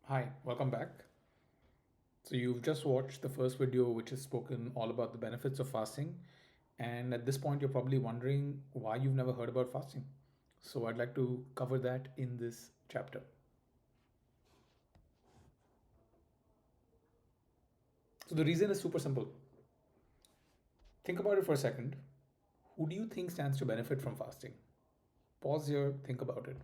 Hi, welcome back. So, you've just watched the first video, which has spoken all about the benefits of fasting. And at this point, you're probably wondering why you've never heard about fasting. So, I'd like to cover that in this chapter. So, the reason is super simple. Think about it for a second. Who do you think stands to benefit from fasting? Pause here, think about it.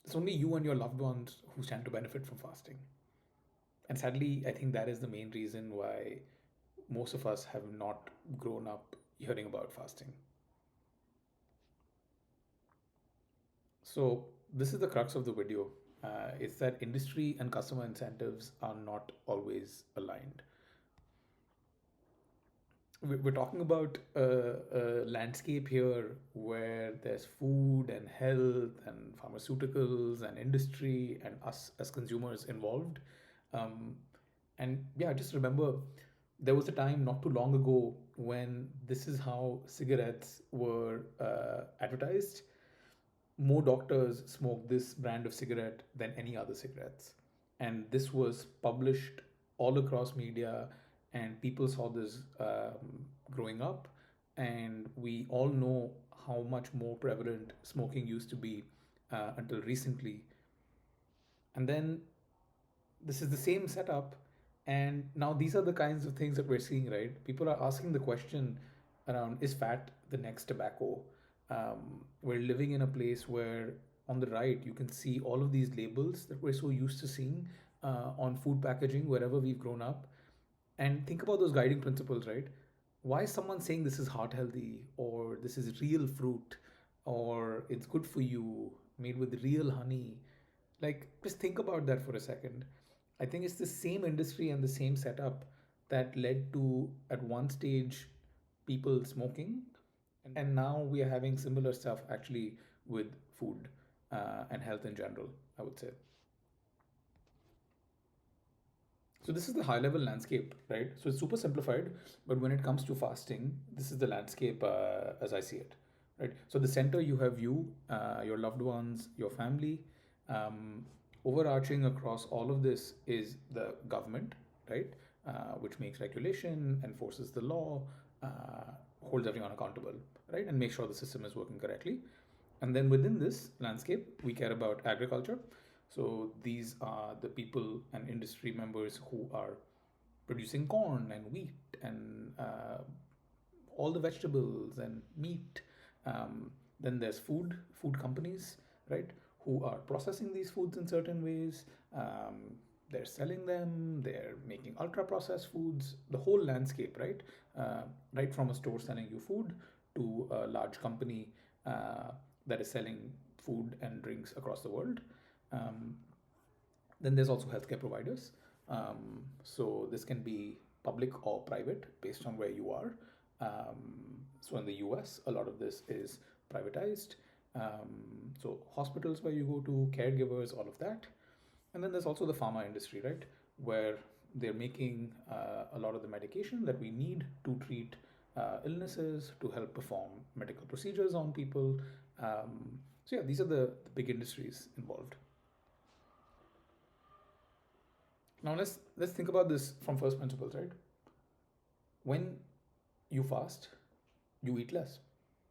It's only you and your loved ones who stand to benefit from fasting. And sadly, I think that is the main reason why most of us have not grown up hearing about fasting. So this is the crux of the video. It's that industry and customer incentives are not always aligned. We're talking about a landscape here where there's food and health and pharmaceuticals and industry and us as consumers involved. Um, and yeah, just remember there was a time not too long ago when this is how cigarettes were advertised. More doctors smoke this brand of cigarette than any other cigarettes. And this was published all across media, and people saw this growing up. And we all know how much more prevalent smoking used to be until recently. And then this is the same setup. And now these are the kinds of things that we're seeing, right? People are asking the question around, is fat the next tobacco? We're living in a place where on the right you can see all of these labels that we're so used to seeing on food packaging wherever we've grown up. And think about those guiding principles, right? Why is someone saying this is heart healthy, or this is real fruit, or it's good for you, made with real honey? Like, just think about that for a second. I think it's the same industry and the same setup that led to, at one stage, people smoking. And now we are having similar stuff actually with food and health in general, I would say. So this is the high level landscape, right? So it's super simplified, but when it comes to fasting, this is the landscape as I see it, right? So the center you have you, your loved ones, your family. Um, Overarching across all of this is the government, right? Which makes regulation, enforces the law, holds everyone accountable, right? And makes sure the system is working correctly. And then within this landscape, we care about agriculture. So these are the people and industry members who are producing corn and wheat and all the vegetables and meat. Then there's food companies, right, who are processing these foods in certain ways. They're selling them, they're making ultra processed foods, the whole landscape, right? Right from a store selling you food to a large company uh, that is selling food and drinks across the world. Um, then there's also healthcare providers. So this can be public or private based on where you are. So in the US, a lot of this is privatized. So hospitals where you go to, caregivers, all of that. And then there's also the pharma industry, right? Where they're making a lot of the medication that we need to treat illnesses, to help perform medical procedures on people. So yeah, these are the big industries involved. Now let's think about this from first principles, right? When you fast, you eat less.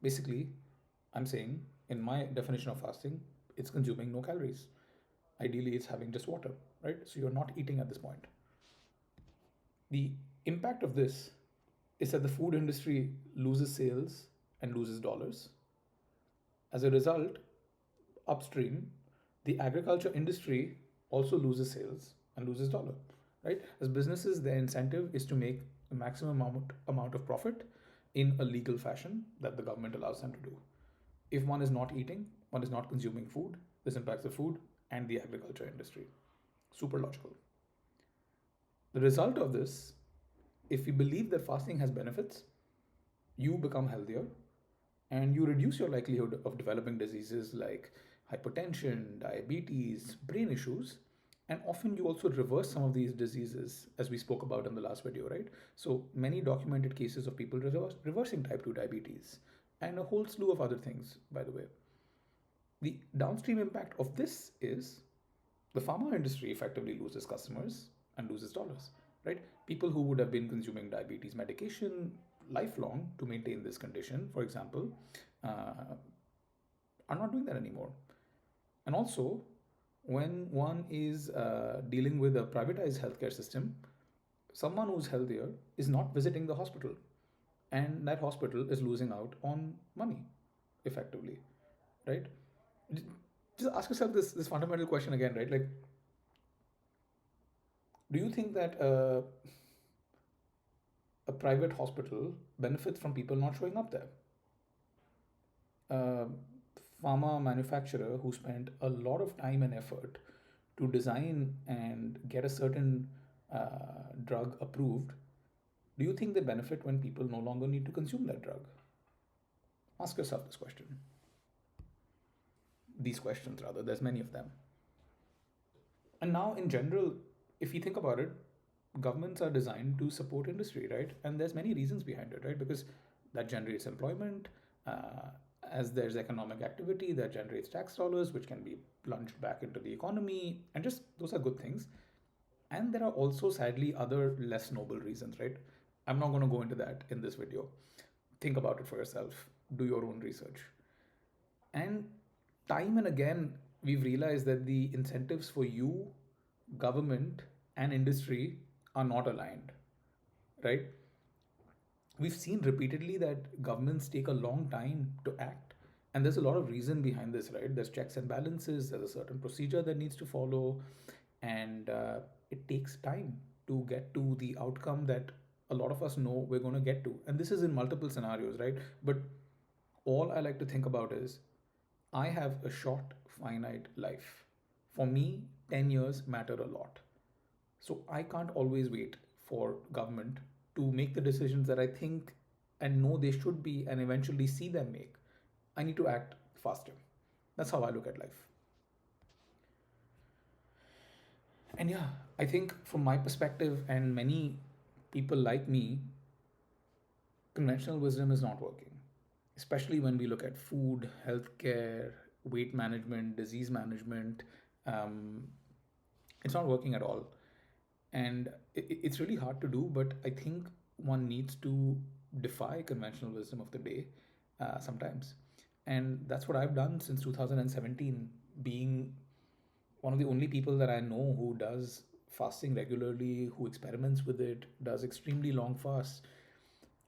Basically, I'm saying in my definition of fasting, it's consuming no calories. Ideally, it's having just water, right? So you're not eating at this point. The impact of this is that the food industry loses sales and loses dollars. As a result, upstream, the agriculture industry also loses sales and loses dollar, right? As businesses, their incentive is to make the maximum amount of profit in a legal fashion that the government allows them to do. If one is not eating, one is not consuming food, this impacts the food and the agriculture industry. Super logical. The result of this, if we believe that fasting has benefits, you become healthier and you reduce your likelihood of developing diseases like hypertension, diabetes, brain issues, and often you also reverse some of these diseases as we spoke about in the last video, right? So many documented cases of people reversing type 2 diabetes and a whole slew of other things, by the way. The downstream impact of this is the pharma industry effectively loses customers and loses dollars, right? People who would have been consuming diabetes medication lifelong to maintain this condition, for example, uh, are not doing that anymore. And also, when one is dealing with a privatized healthcare system, someone who's healthier is not visiting the hospital, and that hospital is losing out on money effectively, right? Just ask yourself this fundamental question again, right? Like, do you think that a private hospital benefits from people not showing up there? A pharma manufacturer who spent a lot of time and effort to design and get a certain drug approved, do you think they benefit when people no longer need to consume that drug? Ask yourself this question. These questions, rather. There's many of them. And now, in general, if you think about it, governments are designed to support industry, right? And there's many reasons behind it, right? Because that generates employment. As there's economic activity, that generates tax dollars, which can be plunged back into the economy, and just those are good things. And there are also, sadly, other less noble reasons, right? I'm not going to go into that in this video. Think about it for yourself. Do your own research. And time and again, we've realized that the incentives for you, government, and industry are not aligned, right? We've seen repeatedly that governments take a long time to act. And there's a lot of reason behind this, right? There's checks and balances, there's a certain procedure that needs to follow, and it takes time to get to the outcome that a lot of us know we're going to get to. And this is in multiple scenarios, right? But all I like to think about is I have a short, finite life. For me, 10 years matter a lot. So I can't always wait for government to make the decisions that I think and know they should be and eventually see them make. I need to act faster. That's how I look at life. And yeah, I think from my perspective and many people like me, conventional wisdom is not working, especially when we look at food, healthcare, weight management, disease management. Um, it's not working at all. And it's really hard to do, but I think one needs to defy conventional wisdom of the day sometimes. And that's what I've done since 2017, being one of the only people that I know who does fasting regularly, who experiments with it, does extremely long fasts.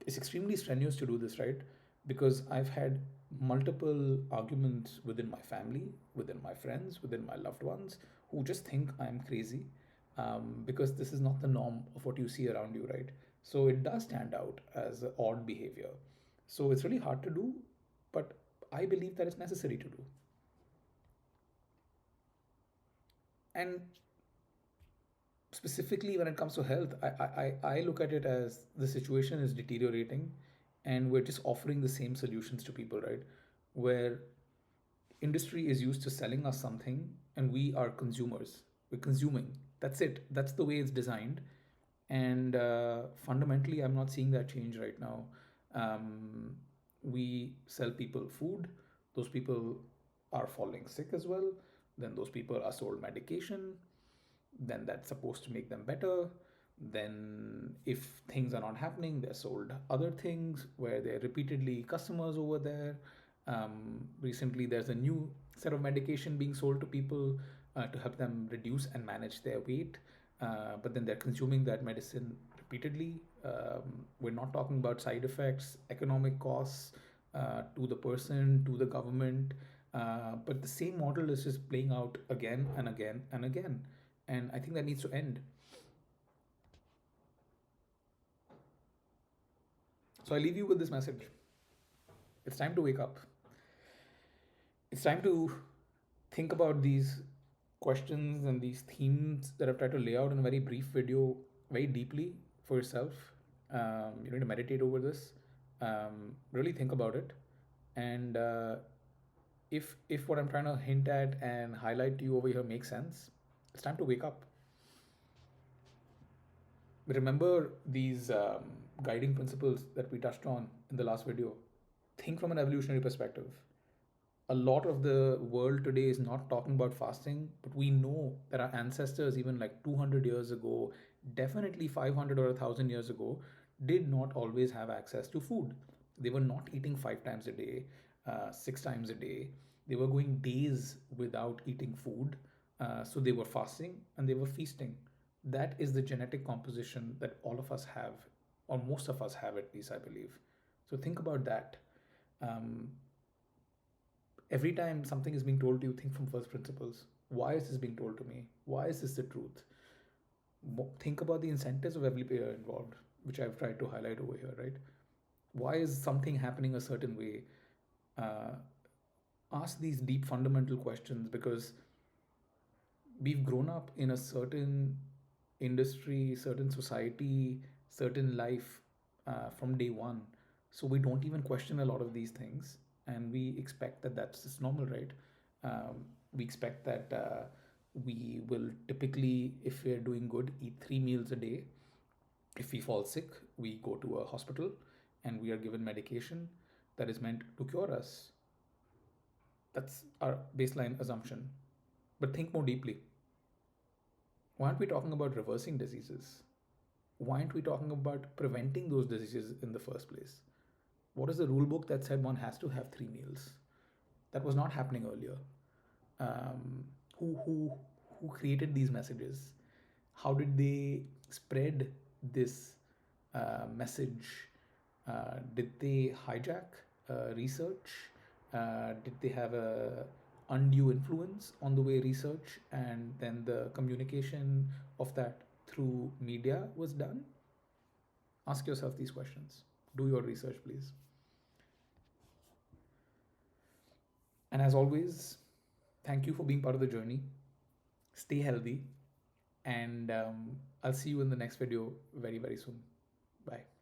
It's extremely strenuous to do this, right? Because I've had multiple arguments within my family, within my friends, within my loved ones who just think I'm crazy, because this is not the norm of what you see around you, right? So it does stand out as odd behavior. So it's really hard to do, but I believe that it's necessary to do. And specifically when it comes to health, I look at it as the situation is deteriorating and we're just offering the same solutions to people, right? Where industry is used to selling us something and we are consumers. We're consuming. That's it. That's the way it's designed. And fundamentally, I'm not seeing that change right now. Um, we sell people food, those people are falling sick as well. Then those people are sold medication, then that's supposed to make them better. Then, if things are not happening, they're sold other things where they're repeatedly customers over there. Recently, there's a new set of medication being sold to people to help them reduce and manage their weight. But then they're consuming that medicine repeatedly. We're not talking about side effects, economic costs to the person, to the government. But the same model is just playing out again and again and again. And I think that needs to end. So I leave you with this message. It's time to wake up. It's time to think about these questions and these themes that I've tried to lay out in a very brief video very deeply for yourself. You need to meditate over this, really think about it. And if what I'm trying to hint at and highlight to you over here makes sense, it's time to wake up. Remember these guiding principles that we touched on in the last video. Think from an evolutionary perspective. A lot of the world today is not talking about fasting, but we know that our ancestors, even like 200 years ago, definitely 500 or 1,000 years ago, did not always have access to food. They were not eating 5 times a day, 6 times a day. They were going days without eating food. So they were fasting and they were feasting. That is the genetic composition that all of us have, or most of us have at least, I believe. So think about that. Um, every time something is being told to you, think from first principles. Why is this being told to me? Why is this the truth? Think about the incentives of every player involved, which I've tried to highlight over here, right? Why is something happening a certain way? uh, Ask these deep fundamental questions, because we've grown up in a certain industry, certain society, certain life from day one. So we don't even question a lot of these things, and we expect that that's just normal, right? We expect that we will typically, if we're doing good, eat 3 meals a day. If we fall sick, we go to a hospital and we are given medication that is meant to cure us. That's our baseline assumption. But think more deeply. Why aren't we talking about reversing diseases? Why aren't we talking about preventing those diseases in the first place? What is the rule book that said one has to have 3 meals? That was not happening earlier. Um, who created these messages? How did they spread this message? Did they hijack research? Did they have a undue influence on the way research and then the communication of that through media was done? Ask yourself these questions. Do your research, please. And as always, thank you for being part of the journey. Stay healthy, and I'll see you in the next video very, very soon. Bye.